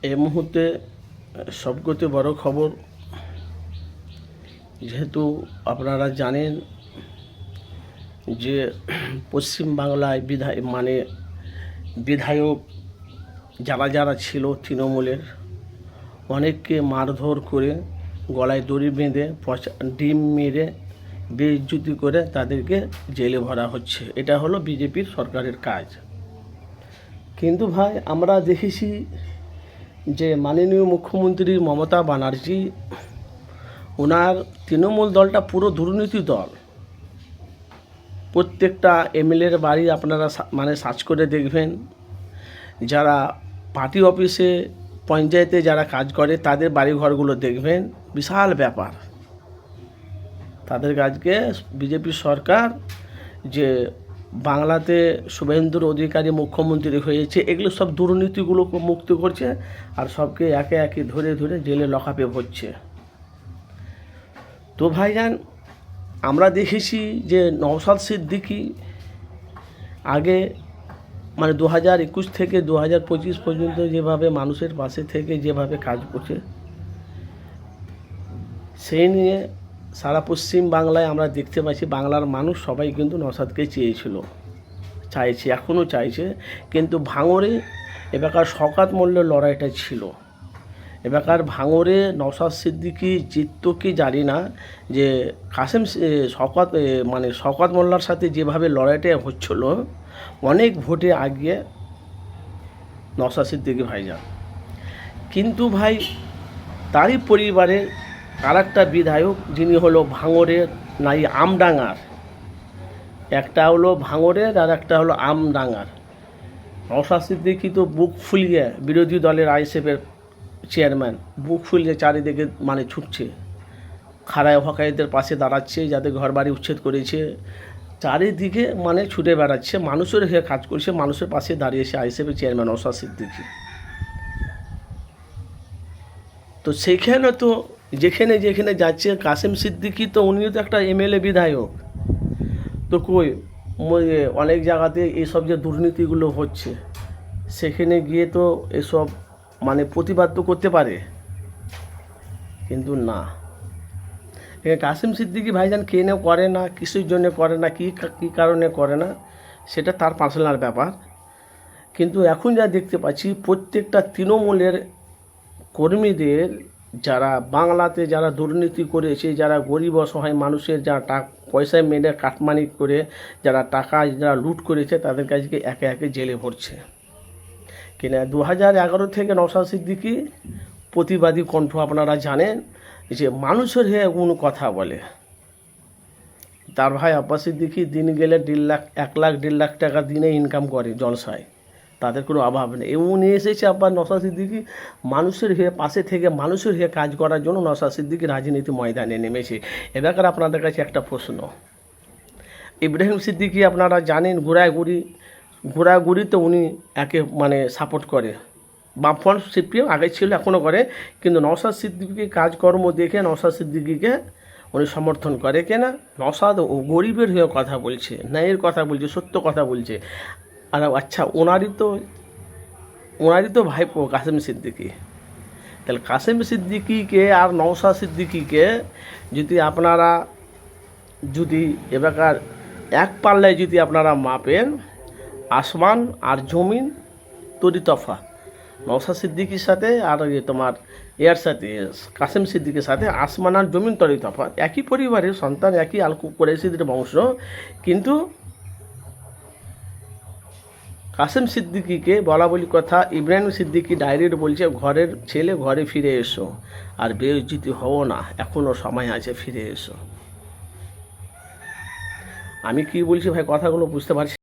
এই মুহূর্তে সবথেকে বড় খবর, যেহেতু আপনারা জানেন যে পশ্চিমবাংলায় বিধায়ক যারা যারা ছিল তৃণমূলের, অনেককে মারধর করে গলায় দড়ি বেঁধে ডিম মেরে বেইজ্জতি করে তাদেরকে জেলে ভরা হচ্ছে। এটা হলো বিজেপির সরকারের কাজ। কিন্তু ভাই, আমরা দেখেছি যে মাননীয় মুখ্যমন্ত্রী মমতা ব্যানার্জি, ওনার তৃণমূল দলটা পুরো দুর্নীতি দল। প্রত্যেকটা এমএলএর বাড়ি আপনারা সার্চ করে দেখবেন, যারা পার্টি অফিসে পঞ্চায়েতে যারা কাজ করে তাদের বাড়িঘরগুলো দেখবেন, বিশাল ব্যাপার। তাদের কাজকে বিজেপি সরকার যে বাংলাতে শুভেন্দুর অধিকারী মুখ্যমন্ত্রী হয়েছে, এগুলো সব দুর্নীতিগুলোকে মুক্ত করছে আর সবকে একে একে ধরে ধরে জেলে লকআপে ভরছে। তো ভাইজান, আমরা দেখেছি যে নওশাদ সিদ্দিকী আগে 2021 থেকে 2025 পর্যন্ত যেভাবে মানুষের পাশে থেকে যেভাবে কাজ করছে, সেই নিয়ে সারা পশ্চিম বাংলায় আমরা দেখতে পাচ্ছি বাংলার মানুষ সবাই কিন্তু নওশাদকে চাইছে, এখনও চাইছে। কিন্তু ভাঙড়ে এবারকার শওকত মোল্লার লড়াইটা ছিল। এবারকার ভাঙড়ে নওশাদ সিদ্দিকী জিতত কি জানি না, যে শওকত মোল্লার সাথে যেভাবে লড়াইটা হচ্ছিল, অনেক ভোটে আগিয়ে নওশাদ সিদ্দিকী ভাইজান। কিন্তু ভাই, তারই পরিবারের আরেকটা বিধায়ক, যিনি হলো ভাঙড়ের নাই আমডাঙ্গার, একটা হলো ভাঙড়ের আর একটা হলো আমডাঙ্গার। নওশাদ সিদ্দিকী তো বুক ফুলিয়ে বিরোধী দলের আইএসএফের চেয়ারম্যান, বুক ফুলিয়ে চারিদিকে ছুটছে, খাড়ায় হকাইদের পাশে দাঁড়াচ্ছে, যাদের ঘরবাড়ি উচ্ছেদ করেছে, চারিদিকে ছুটে বেড়াচ্ছে, মানুষের হয়ে কাজ করছে, মানুষের পাশে দাঁড়িয়েছে আইএসএফের চেয়ারম্যান নওশাদ সিদ্দিকী। তো সেইখানে তো যেখানে যেখানে যাচ্ছে কাসেম সিদ্দিকী, তো উনিও তো একটা এমএলএ বিধায়ক। তো অনেক জায়গাতে এইসব যে দুর্নীতিগুলো হচ্ছে, সেখানে গিয়ে তো এসব প্রতিবাদ তো করতে পারে, কিন্তু না। কাসেম সিদ্দিকী ভাইজান কেন করে না, কিসের জন্য করে না, কী কারণে করে না, সেটা তার পার্সোনাল ব্যাপার। কিন্তু এখন যা দেখতে পাচ্ছি, প্রত্যেকটা তৃণমূলের কর্মীদের, যারা বাংলাতে যারা দুর্নীতি করেছে, যারা গরিব অসহায় মানুষের যারা পয়সায় মেরে কাটমানি করে যারা টাকা যারা লুট করেছে, তাদের কাছকে একে একে জেলে ভরছে। কিনা 2011 থেকে নওশাদ সিদ্দিকী প্রতিবাদী কণ্ঠ, আপনারা জানেন যে মানুষের হয়ে কোনো কথা বলে। তার ভাই আব্বাস সিদ্দিকী দিন গেলে 1 লাখ টাকা দিনে ইনকাম করে জলসায়, তাদের কোনো অভাব নেই। উনি এসেছে আবার নওশাদ সিদ্দিকী মানুষের হয়ে পাশে থেকে মানুষের হয়ে কাজ করার জন্য নওশাদ সিদ্দিকী রাজনীতি ময়দানে নেমেছে। এবার আপনাদের কাছে একটা প্রশ্ন, ইব্রাহিম সিদ্দিকী আপনারা জানেন ঘোরাঘুরিতে উনি একে সাপোর্ট করে, বামফ্রন্ট সিপিএম আগে ছিল, এখনও করে, কিন্তু নওশাদ সিদ্দিকী কাজকর্ম দেখে নওশাদ সিদ্দিকীকে উনি সমর্থন করে। কেনা নওশাদ গরিবের হয়ে কথা বলছে, ন্যায়ের কথা বলছে, সত্য কথা বলছে। আর আচ্ছা, ওনারই তো ভাইপো কাসেম সিদ্দিকী। তাহলে কাসেম সিদ্দিকীকে আর নওশাদ সিদ্দিকীকে আপনারা এবারকার এক পাল্লায় আপনারা মাপেন, আসমান আর জমিন তরি তফাৎ। নওশাদ সিদ্দিকীর সাথে আর কাসেম সিদ্দিকীর সাথে আসমান আর জমিন তরি তফাৎ। একই পরিবারের সন্তান, একই কুরাইশদের বংশ, কিন্তু কাসেম সিদ্দিকীকে বলি কথা, ইব্রাহিম সিদ্দিকী ডাইরেক্ট বলছে, ঘরের ছেলে ঘরে ফিরে এসো, আর বেইজ্জতি হও না, এখনও সময় আছে, ফিরে এসো। আমি কি বলছি ভাই, কথাগুলো বুঝতে পারছি?